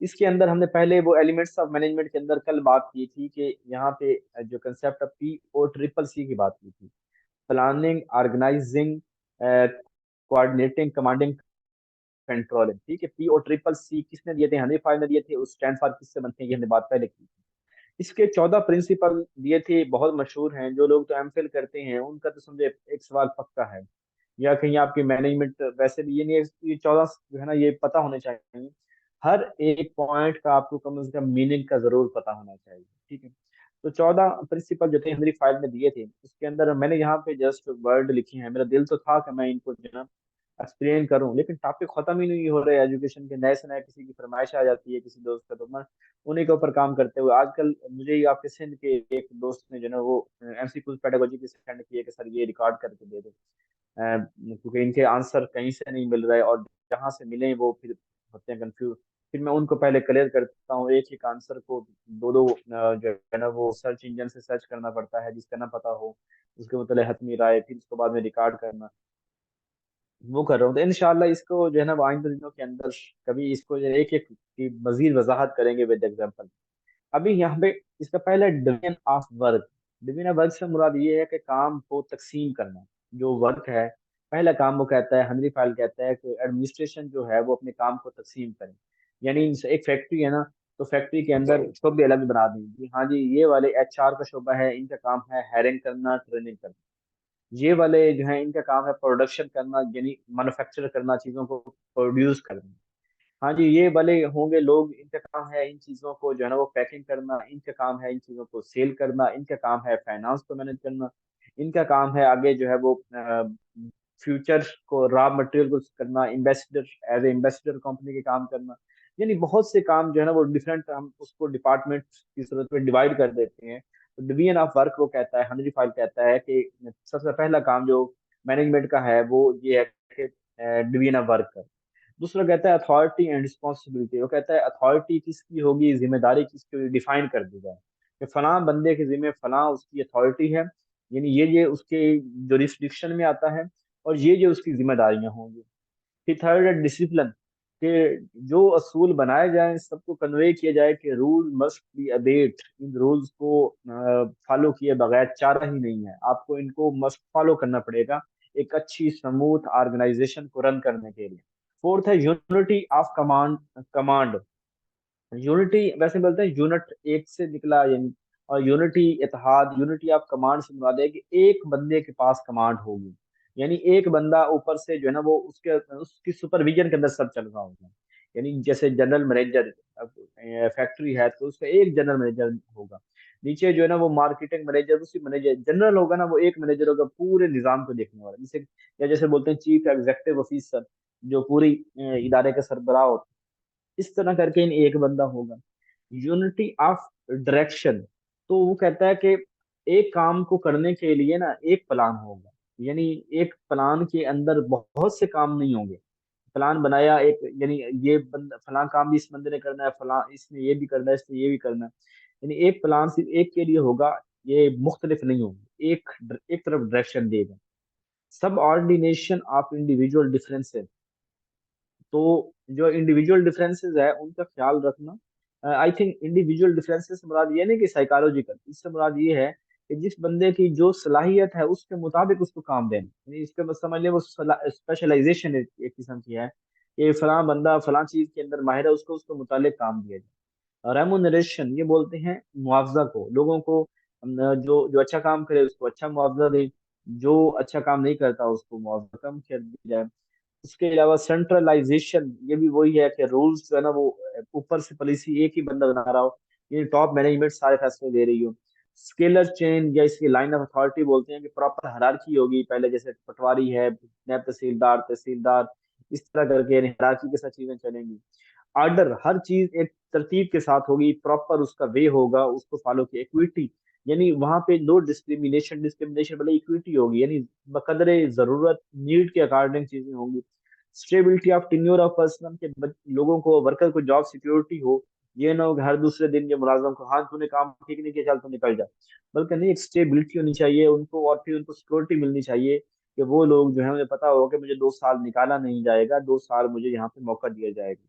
इसके अंदर हमने पहले वो एलिमेंट्स ऑफ मैनेजमेंट के अंदर कल बात की थी कि यहाँ पे जो कंसेप्ट ऑफ PO CCC की बात की थी, planning, organising, coordinating, commanding, controlling. ठीक है, PO CCC किसने दिए थे? हनी फाइव ने दिए थे। उस स्टैंड फॉर किससे बनते हैं, ये हमने बात पहले की थी। इसके 14 प्रिंसिपल दिए थे, बहुत मशहूर हैं, जो लोग तो एमफिल करते हैं उनका तो समझे एक सवाल पक्का है, या कहीं आपकी मैनेजमेंट वैसे भी, ये नहीं है, ये 14 जो है ना ये पता होने चाहिए। हर एक पॉइंट का आपको कम से कम मीनिंग का जरूर पता होना चाहिए। ठीक है, तो 14 प्रिंसिपल जो थे हमारी फाइल में दिए थे, उसके अंदर मैंने यहाँ पे जस्ट वर्ड लिखे हैं। मेरा दिल तो था कि मैं इनको जो है ना एक्सप्लेन करूं, लेकिन टॉपिक खत्म ही नहीं हो रहे एजुकेशन के, नए से नए किसी की फरमाइश आ जाती है किसी दोस्त का, तो मैं उन्हीं के ऊपर काम करते हुए आजकल मुझे ही आपके सिंध के एक दोस्त ने जो है ना वो MCQ पेडागोजी की सेंड किए कि सर ये रिकॉर्ड करके दे दो, क्योंकि इनके आंसर कहीं से नहीं मिल रहे, और जहां से मिले वो फिर होते हैं कंफ्यूज। फिर मैं उनको पहले क्लियर करता हूँ, एक एक आंसर को दो दो जो है ना वो सर्च इंजन से सर्च करना पड़ता है, जिसका ना पता हो उसके मतलब हतमी राय, फिर उसको बाद में रिकॉर्ड करना, वो कर रहा हूँ। तो इंशाल्लाह इसको जो है ना वो आइंदा दिनों के अंदर कभी इसको जो है एक एक की मजीद वजाहत करेंगे विद एग्जाम्पल। अभी यहाँ पे इसका पहला division of work, division of work से मुराद ये है कि काम को तकसीम करना। जो वर्क है, पहला काम वो कहता है, हनरी फाइल कहता है कि एडमिनिस्ट्रेशन जो है वो अपने काम को तकसीम करे। यानी एक फैक्ट्री है ना, तो फैक्ट्री के अंदर शोबे अलग बना दें कि हाँ जी ये वाले HR का शोबा है, इनका काम है हायरिंग करना, ट्रेनिंग करना। ये वाले जो है इनका काम है प्रोडक्शन करना, यानी मैन्युफैक्चर करना, चीजों को प्रोड्यूस करना। हाँ जी, ये वाले होंगे लोग, इनका काम है इन चीजों को जो है ना वो पैकिंग करना, इनका काम है इन चीजों को सेल करना, इनका काम है फाइनेंस को मैनेज करना, इनका काम है आगे जो है वो फ्यूचर को, रॉ मटेरियल को करना, ambassador, as a ambassador company के काम करना। यानी बहुत से काम जो है ना वो डिफरेंट, हम उसको डिपार्टमेंट की सूरत में डिवाइड कर देते हैं। तो डिवीजन ऑफ वर्क वो कहता है, हनरी फाइल कहता है कि सबसे पहला काम जो मैनेजमेंट का है वो ये है कि डिवीजन ऑफ वर्कर। दूसरा कहता है अथॉरिटी एंड रिस्पॉन्सिबिलिटी, वो कहता है अथॉरिटी किसकी होगी, जिम्मेदारी किसकी होगी, डिफाइन कर दी जाए कि फलां बंदे के जिम्मे फलां उसकी अथॉरिटी है, यानी ये उसके जुरिस्डिक्शन में आता है, और ये उसकी जिम्मेदारियां होंगी। फिर थर्ड है डिसिप्लिन, कि जो असूल बनाए जाएं सबको कन्वे किया जाए कि rule must be abate, in rules को फॉलो किए बगैर चारा ही नहीं है, आपको इनको मस्ट फॉलो करना पड़ेगा एक अच्छी स्मूथ ऑर्गेनाइजेशन को रन करने के लिए। फोर्थ है unity of command command. Unity वैसे बोलते हैं यूनिट एक से निकला, यानी और unity Ittehad, unity of command से मुराद है कि एक बंदे के पास कमांड होगी, यानी एक बंदा ऊपर से जो है ना वो उसके उसकी सुपरविजन के अंदर सब चल रहा होगा। यानी जैसे जनरल मैनेजर फैक्ट्री है तो उसका एक जनरल मैनेजर होगा, नीचे जो है ना वो मार्केटिंग मैनेजर, उसी मैनेजर जनरल होगा ना, वो एक मैनेजर होगा पूरे निजाम को देखने वाला, जैसे या जैसे बोलते हैं चीफ एग्जीक्यूटिव ऑफिसर, जो पूरी इदारे का सरबराह होता है। इस तरह करके इन एक बंदा होगा। यूनिटी ऑफ डायरेक्शन, तो वो कहता है कि एक काम को करने के लिए ना एक प्लान होगा, यानी एक प्लान के अंदर बहुत से काम नहीं होंगे। प्लान बनाया एक, यानी ये बंदा फलां काम भी इस बंदे ने करना है, फलां इसने ये भी करना है, इसने ये भी करना है, यानी एक प्लान सिर्फ एक के लिए होगा, ये मुख्तलिफ नहीं होगी, एक तरफ डायरेक्शन देगा। सब ऑर्डिनेशन ऑफ इंडिविजुअल डिफरेंसेस, तो जो इंडिविजुअल डिफरेंसेस है उनका ख्याल रखना। आई थिंक इंडिविजुअल डिफरेंसेस से मुराद ये नहीं कि साइकोलॉजिकल, इससे मुराद ये है कि जिस बंदे की जो सलाहियत है उसके मुताबिक उसको काम देना, यानी इसके बस समझ ले वो स्पेशलाइजेशन एक किस्म की है कि फलां बंदा फलां चीज के अंदर माहिर है, उसको उसको मुतालिक काम दिया जाए। रेमुनरेशन ये बोलते हैं मुआवजा को, लोगों को जो जो अच्छा काम करे उसको अच्छा मुआवजा दे, जो अच्छा काम नहीं करता उसको मुआवजा कम कर दिया जाए। उसके अलावा सेंट्रलाइजेशन, ये भी वही है कि रूल्स जो है ना वो ऊपर से पॉलिसी एक ही बंदा बना रहा हो, ये टॉप मैनेजमेंट सारे फैसले ले रही हो। स्केलर चेन या इसकी लाइन ऑफ अथॉरिटी बोलते हैं कि प्रॉपर हायरार्की होगी, पहले जैसे पटवारी है, नायब तहसीलदार, तहसीलदार, इस तरह करके हायरार्की के साथ चीजें चलेंगी। ऑर्डर, हर चीज एक तरतीब के साथ होगी, प्रॉपर उसका वे होगा, उसको फॉलो किया। इक्विटी, यानी वहां पे नो डिस्क्रिमिनेशन, डिस्क्रिमिनेशन मतलब इक्विटी होगी, यानी बकदरे जरूरत नीड के अकॉर्डिंग चीजें होंगी। Stability of tenure of person, के लोगों को वर्कर को जॉब सिक्योरिटी हो, ये ना हो कि हर दूसरे दिन जो मुलाजम को, हाँ तूने काम ठीक नहीं किया चल तू निकल जा, बल्कि नहीं, एक स्टेबिलिटी होनी चाहिए उनको, और फिर उनको सिक्योरिटी मिलनी चाहिए कि वो लोग जो है उन्हें पता होगा कि मुझे 2 साल निकाला नहीं जाएगा, 2 साल मुझे यहाँ पे मौका दिया जाएगा।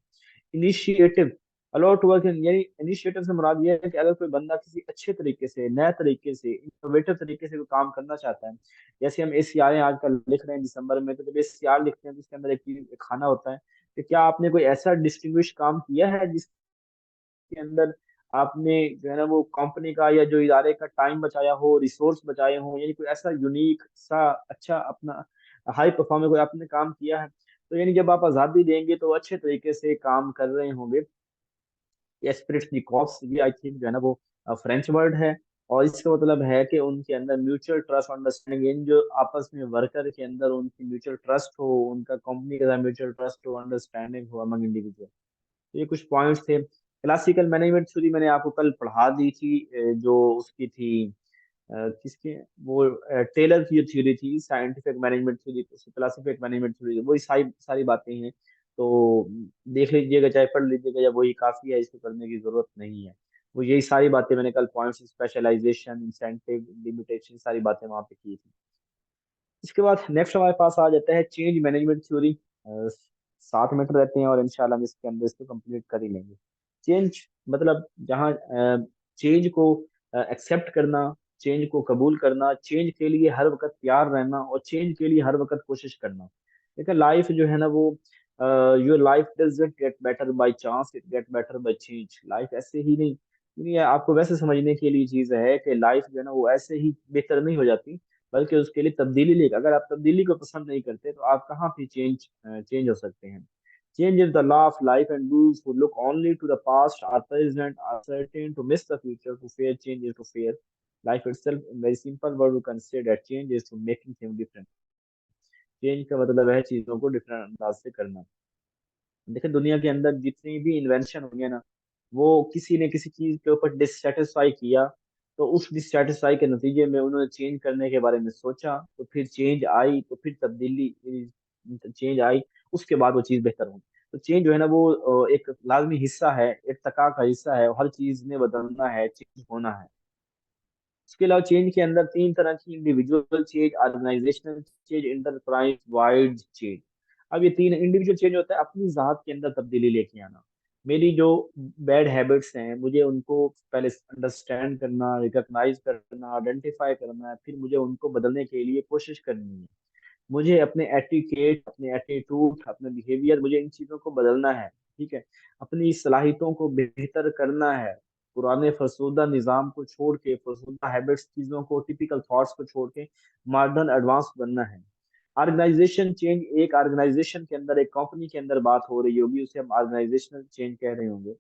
इनिशिएटिव, अलॉट वर्क, यानी इनिशिएटिव से मुराद ये है कि अगर कोई बंदा किसी अच्छे तरीके से, नए तरीके से, इनोवेटिव तरीके से कोई काम करना चाहता है, जैसे हम एसीआर आजकल लिख रहे हैं दिसंबर में, तो जब एसीआर लिखते हैं तो उसके अंदर एक खाना होता है कि क्या आपने कोई ऐसा डिस्टिंग्विश काम किया है जिसके अंदर आपने जो है ना वो कंपनी का या जो इदारे का टाइम बचाया हो, रिसोर्स बचाए हो, यानी कोई ऐसा यूनिक सा अच्छा अपना हाई परफॉर्मेंस कोई आपने काम किया है। तो यानी जब आप आज़ादी देंगे तो अच्छे तरीके से काम कर रहे होंगे। एस्पिरिट्स दी कॉप्स, ये आई थिंक जो है ना वो फ्रेंच वर्ड है, और इसका मतलब है कि उनके अंदर म्यूचुअल ट्रस्ट अंडरस्टैंडिंग, इन जो आपस में वर्कर के अंदर उनकी म्यूचुअल ट्रस्ट हो, उनका कंपनी के साथ म्यूचुअल ट्रस्ट हो, अंडरस्टैंडिंग हो अमंग इंडिविजुअल। ये कुछ पॉइंट्स थे। क्लासिकल मैनेजमेंट थ्योरी मैंने आपको कल पढ़ा दी थी, जो उसकी थी किसके, वो टेलर की जो थ्योरी थी, scientific management theory, classical management theory, वही सारी सारी बातें हैं। तो देख लीजिएगा, चाहे पढ़ लीजिएगा, या वही काफी है, इसको करने की जरूरत नहीं है। वो यही सारी बातें मैंने कल पॉइंट्स, स्पेशलाइजेशन, इंसेंटिव, लिमिटेशन, सारी बातें वहां पे की थी। इसके बाद नेक्स्ट हमारे पास आ जाता है चेंज मैनेजमेंट थ्योरी। 7 मिनट रहते हैं और इंशाल्लाह हम इसके अंदर इसको कंप्लीट कर ही लेंगे। चेंज मतलब जहाँ चेंज को एक्सेप्ट करना, चेंज को कबूल करना, चेंज के लिए हर वक्त तैयार रहना, और चेंज के लिए हर वक्त कोशिश करना। देखिए लाइफ जो है ना वो, your life doesn't get better by chance, it get better by change. Life ऐसे ही नहीं, ये आपको वैसे समझने के लिए चीज है कि लाइफ जो है ना वो ऐसे ही बेहतर नहीं हो जाती, बल्कि उसके लिए तब्दीली लेकर, अगर आप तब्दीली को पसंद नहीं करते तो आप कहाँ भी चेंज हो सकते हैं। Change is the law of life and those who look only to the past or present are certain to miss the future, to fear change is to fear life itself. In very simple word we can say that change is to making things different। Change का मतलब है चीजों को different अंदाज से करना। देखिए दुनिया के अंदर जितनी भी इन्वेंशन हुई है ना, वो किसी ने किसी चीज के ऊपर डिससेटिस्फाई किया, तो उस डिससेटिस्फाई के नतीजे में उन्होंने चेंज करने के बारे में सोचा, तो फिर चेंज आई, तो फिर तब्दीली, चेंज आई, उसके बाद वो चीज़ बेहतर होगी। तो चेंज जो है ना वो एक लाज़मी हिस्सा है, इर्तिका का हिस्सा है, हर चीज़ में बदलना है, चेंज होना है। इसके अलावा चेंज के अंदर 3 तरह की individual change, organisational change, enterprise wide change. अब ये 3 इंडिविजुअल चेंज होता है अपनी ज़ात के अंदर तब्दीली लेके आना। मेरी जो बैड हैबिट्स हैं, मुझे उनको पहले अंडरस्टैंड करना, रिकॉग्नाइज करना, आइडेंटिफाई करना है, फिर मुझे उनको बदलने के लिए कोशिश करनी है। मुझे अपने एटिकेट, अपने एटीट्यूड, अपने बिहेवियर, मुझे इन चीज़ों को बदलना है, ठीक है? अपनी सलाहियतों को बेहतर करना है, पुराने फरसुदा निज़ाम को छोड़ के, फरसुदा हैबिट्स, चीज़ों को, टिपिकल थॉट्स को छोड़ के मॉडर्न एडवांस बनना है। ऑर्गेनाइजेशन चेंज, एक ऑर्गेनाइजेशन के अंदर, एक कंपनी के अंदर बात हो रही होगी, उसे हम ऑर्गेनाइजेशनल चेंज कह रहे होंगे।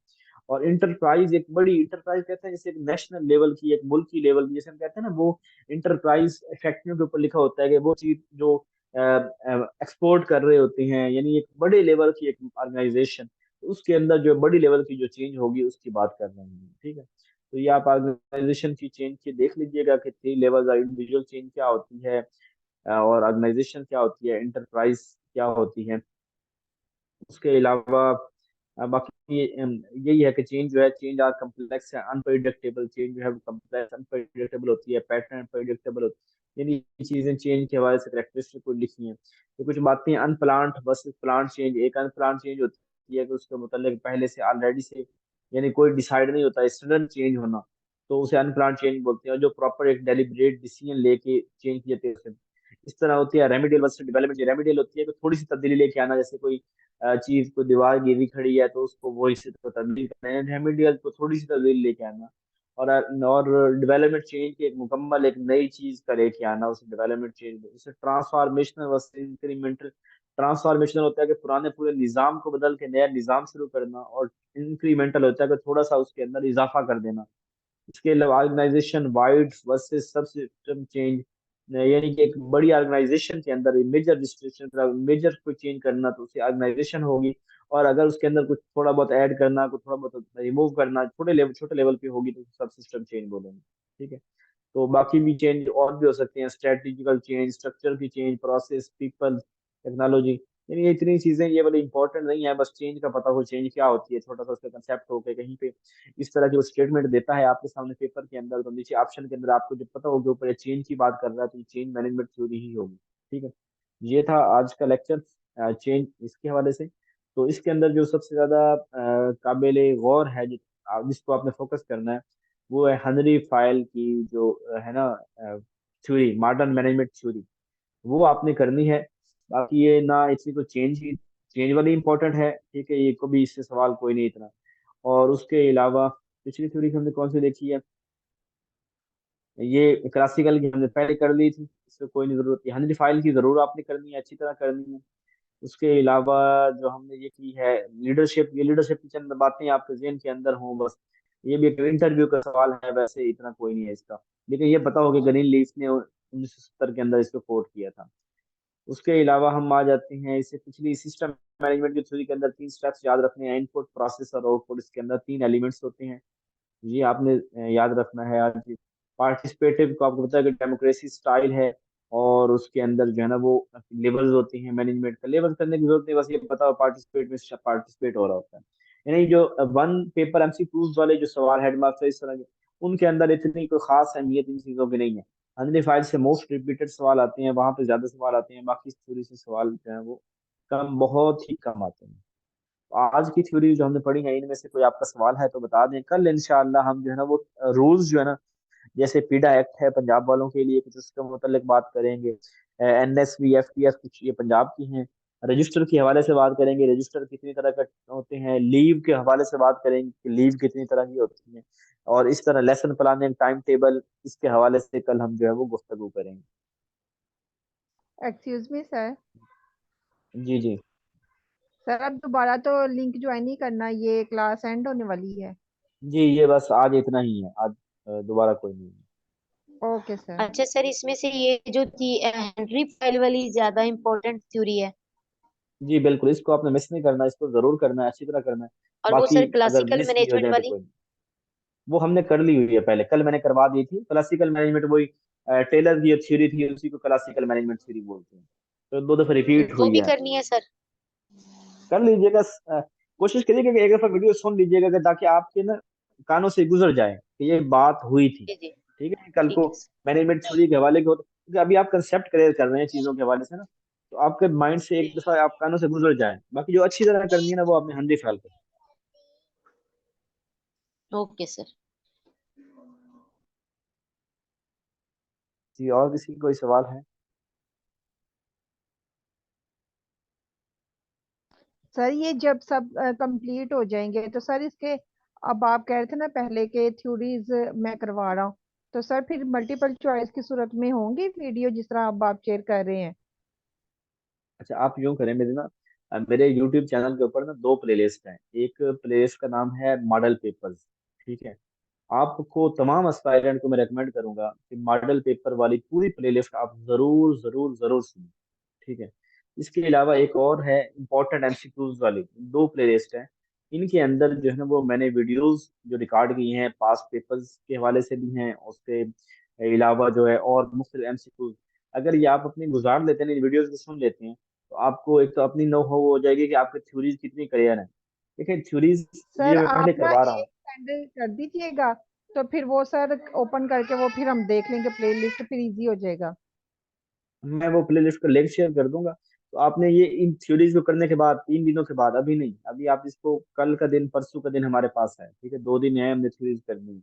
और इंटरप्राइज, एक बड़ी इंटरप्राइज कहते हैं जैसे एक नेशनल लेवल की, एक मुल्क की लेवल की, जैसे हम कहते हैं ना, वो इंटरप्राइज फैक्ट्रियों के ऊपर लिखा होता है कि वो चीज जो एक्सपोर्ट कर रहे होते हैं, यानी एक बड़े लेवल की एक ऑर्गेनाइजेशन, उसके अंदर जो बड़ी लेवल की जो चेंज होगी उसकी बात कर रहे हैं, ठीक है? तो ये आप ऑर्गेनाइजेशन की चेंज की देख लीजिएगा कि 3 लेवल, इंडिविजुअल चेंज क्या होती है, और ऑर्गेनाइजेशन क्या होती है, एंटरप्राइज क्या होती है। उसके अलावा बाकी यही है कि चेंज जो है, चेंज आर कम्प्लेक्स है, अनप्रेडिक्टेबल, चेंज जो है वो कम्प्लेक्स अनप्रेडिक्टेबल होती है, पैटर्न अनप्रेडिक्टेबल होती है, यानी ये चीजें चेंज के हवाले से करेक्टरिस्टिक को लिखी हैं। तो कुछ बातें अनप्लान्ड वर्सेस प्लान्ड चेंज, एक अनप्लान्ड चेंज होती है कि उसके मतलब पहले से ऑलरेडी से, यानी कोई डिसाइड नहीं होता, सडन चेंज होना, तो उसे अनप्लान्ड चेंज बोलते हैं। और जो प्रॉपर एक डेलिब्रेट डिसीजन लेके चेंज किए थे उसे, इस तरह होती है रेमेडियल वर्सेस डेवलपमेंट। रेमेडियल होती है कि थोड़ी सी तब्दीली लेके आना, जैसे कोई चीज को, दीवार गिरी खड़ी है तो उसको वो हिस्से को तब्दील करना है, रेमेडियल को थोड़ी सी तब्दीली लेके आना। और डेवलपमेंट चेंज की एक मुकम्मल एक नई चीज का लेके आना, उसे डेवलपमेंट चेंज। इसे ट्रांसफॉर्मेशनल वर्सेस इंक्रीमेंटल। ट्रांसफॉर्मेशनल होता है कि पुराने पूरे निजाम को बदल के नया निजाम शुरू करना, और इंक्रीमेंटल होता है कि थोड़ा सा उसके अंदर इजाफा कर देना। इसके अलावा ऑर्गेनाइजेशन वाइड वर्सेस सब सिस्टम चेंज, यानी कि एक बड़ी ऑर्गेनाइजेशन के अंदर मेजर डिस्ट्रिक्शन, मेजर को चेंज करना तो उसे ऑर्गेनाइजेशन होगी। और अगर उसके अंदर कुछ थोड़ा बहुत ऐड करना, कुछ थोड़ा बहुत रिमूव करना, छोटे लेवल पे होगी तो सब सिस्टम चेंज बोलेंगे, ठीक है? तो बाकी भी चेंज और भी हो सकते हैं, स्ट्रेटेजिकल चेंज, स्ट्रक्चर की चेंज, प्रोसेस, पीपल, टेक्नोलॉजी। यानी ये इतनी चीजें ये वाली इंपॉर्टेंट नहीं है, बस चेंज का पता हो, चेंज क्या होती है, छोटा सा उसका कंसेप्ट हो के कहीं पे इस तरह की वो स्टेटमेंट देता है आपके सामने पेपर के अंदर, तो नीचे ऑप्शन के अंदर आपको जो पता होगा ऊपर चेंज की बात कर रहा है तो ये चेंज मैनेजमेंट थ्योरी ही होगी, ठीक है? ये था आज का लेक्चर चेंज इसके हवाले से। तो इसके अंदर जो सबसे ज्यादा काबिल गौर है, जिसको आपने फोकस करना है, वो है हेनरी फाइल की जो है ना थ्योरी, मॉडर्न मैनेजमेंट थ्योरी, वो आपने करनी है। बाकी ये ना इतनी तो चेंज ही, चेंज वाली इंपॉर्टेंट है, ठीक है? ये को भी इससे सवाल कोई नहीं इतना। और उसके अलावा पिछली थ्योरी हमने कौन सी देखी है, ये क्लासिकल की हमने पहले कर ली थी, इससे कोई नहीं जरूरत है। हेनरी फाइल की जरूर आपने करनी है, अच्छी तरह करनी है। उसके अलावा जो हमने ये की है लीडरशिप, ये लीडरशिप की चंद बातें आपके जेहन के अंदर हों बस। ये भी एक इंटरव्यू का सवाल है, वैसे इतना कोई नहीं है इसका, लेकिन ये पता हो कि ग्रीन लीफ ने 1970 के अंदर इसको कोट किया था। उसके अलावा हम आ जाते हैं इससे पिछली सिस्टम मैनेजमेंट की थ्योरी के अंदर 3 स्टेप्स याद रखने हैं, इनपुट, प्रोसेस और आउटपुट। इसके अंदर 3 एलिमेंट्स होते हैं, ये आपने याद रखना है आज। पार्टिसिपेटिव को आपको पता है कि डेमोक्रेसी स्टाइल है, और उसके अंदर जो है ना वो लेवल्स होती हैं, मैनेजमेंट का लेवल करने की जरूरत नहीं, बस ये पता हो पार्टिसिपेट में पार्टिसिपेट हो रहा होता है। यानी जो वन पेपर एमसीक्यूज वाले जो सवाल हेडमास्टर इस तरह के, उनके अंदर इतनी कोई खास अहमियत इन चीजों की नहीं है। हंड्रेड फाइल से मोस्ट रिपीटेड सवाल आते हैं, वहां पे ज्यादा सवाल आते हैं, बाकी थ्योरी से सवाल जो है वो कम, बहुत ही कम आते हैं। आज की थ्योरी जो हमने पढ़ी है, इनमें से कोई आपका सवाल है तो बता दें, कल इंशाल्लाह हम जो है ना वो रूल्स जो है ना, जैसे पीडा एक्ट है पंजाब वालों के लिए, कुछ उसके मुतालिक बात करेंगे। एनएसवी, एफटीएस, कुछ ये पंजाब की हैं। रजिस्टर के हवाले से बात करेंगे, रजिस्टर कितनी तरह का होते हैं। लीव के हवाले से बात करेंगे कि लीव कितनी तरह की होती है। और इस तरह लेसन प्लानिंग, टाइम टेबल, इसके हवाले से कल हम जो है वो गुफ्तगू करेंगे। Excuse me sir. जी जी। सर अब दोबारा तो लिंक ज्वाइन नहीं करना, ये क्लास एंड होने वाली है। जी ये बस आज इतना ही है, आज दोबारा कोई नहीं है। Okay sir. अच्छा सर, इसमें से ये जो थी हेनरी फाइल वाली ज्यादा इम्पोर्टेंट थ्योरी है, जी बिल्कुल, इसको आपने मिस नहीं करना, इसको जरूर करना है, अच्छी तरह करना है। और वो बाकी सर अगर क्लासिकल मिस भी हो मैनेजमेंट जाए तो वाली। कोई नहीं, वो हमने कर ली हुई है पहले, कल मैंने करवा दी थी। क्लासिकल मैनेजमेंट वही टेलर की थ्योरी थी, उसी को क्लासिकल मैनेजमेंट थ्योरी बोलते हैं। तो 2 दफा रिपीट वो हुई भी है। करनी है सर? कर लीजिएगा, कोशिश करिएगा कि एक दफा वीडियो सुन लीजिएगा कि ताकि आपके ना कानों से गुजर जाए कि ये बात हुई थी। जी जी। ठीक है, कल ठीक को है सर। मैनेजमेंट थ्योरी के हवाले के होते, क्योंकि अभी आप कंसेप्ट क्लियर कर रहे हैं चीजों के हवाले से ना, तो आपके माइंड से एक दफा आप कानों से गुजर जाए, बाकी जो अच्छी तरह करनी है ना वो आपने हंड्री ख्याल करें। Okay sir. जी, और किसी की कोई सवाल है? सर ये जब सब कंप्लीट हो जाएंगे तो सर इसके, अब आप कह रहे थे ना पहले के थ्योरीज मैं करवा रहा हूँ, तो सर फिर मल्टीपल चॉइस की सूरत में होंगी वीडियो जिस तरह अब आप शेयर कर रहे हैं? अच्छा, आप यूं करें, मेरे ना मेरे यूट्यूब चैनल के ऊपर ना 2 प्लेलिस्ट हैं। एक प्लेलिस्ट का नाम है मॉडल पेपर्स। ठीक है, आपको तमाम एस्पायरेंट को मैं रेकमेंड करूंगा कि मॉडल पेपर वाली पूरी प्लेलिस्ट आप जरूर जरूर जरूर सुनें। ठीक है, इसके अलावा एक और है इम्पोर्टेंट एमसीक्यूज वाली, 2 प्लेलिस्ट है। इनके अंदर जो है ना वो मैंने वीडियोस जो रिकॉर्ड की हैं पास पेपर्स के हवाले से भी हैं, उसके अलावा जो है और मुख्तलिफ एमसीक्यूज, अगर ये आप अपनी गुजार लेते हैं, इन वीडियोस को सुन लेते हैं, तो आपको एक तो अपनी नो हो जाएगी कि आपकी थ्योरीज कितनी क्लियर है। देखिए थ्योरीज सर ये मैं आप पहले ना करवा रहा हूँ। एक सेंड कर दीजिएगा, तो फिर वो सर ओपन करके वो फिर हम देख लेंगे प्लेलिस्ट, फिर इजी हो जाएगा। मैं वो प्लेलिस्ट का लिंक शेयर कर दूंगा। तो आपने ये इन थ्योरीज को करने के बाद 3 दिनों के बाद, अभी नहीं, अभी आप इसको कल का दिन परसों का दिन हमारे पास है, ठीक है, 2 दिन है हमने थ्योरीज करनी है।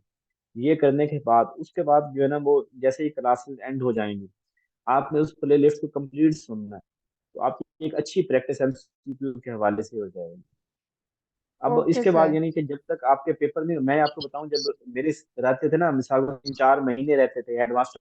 ये करने के बाद उसके बाद जो है ना वो जैसे ही क्लासेस एंड हो जाएंगी, आपने उस प्ले लिस्ट को कंप्लीट सुनना है, तो आपकी एक अच्छी प्रैक्टिस एमसीक्यू के हवाले से हो जाएगी। अब ओके इसके बाद सर। यानी कि जब तक आपके पेपर नहीं, मैं आपको बताऊं, जब मेरे रहते थे ना, मिसाल को 3-4 महीने रहते थे एडवांस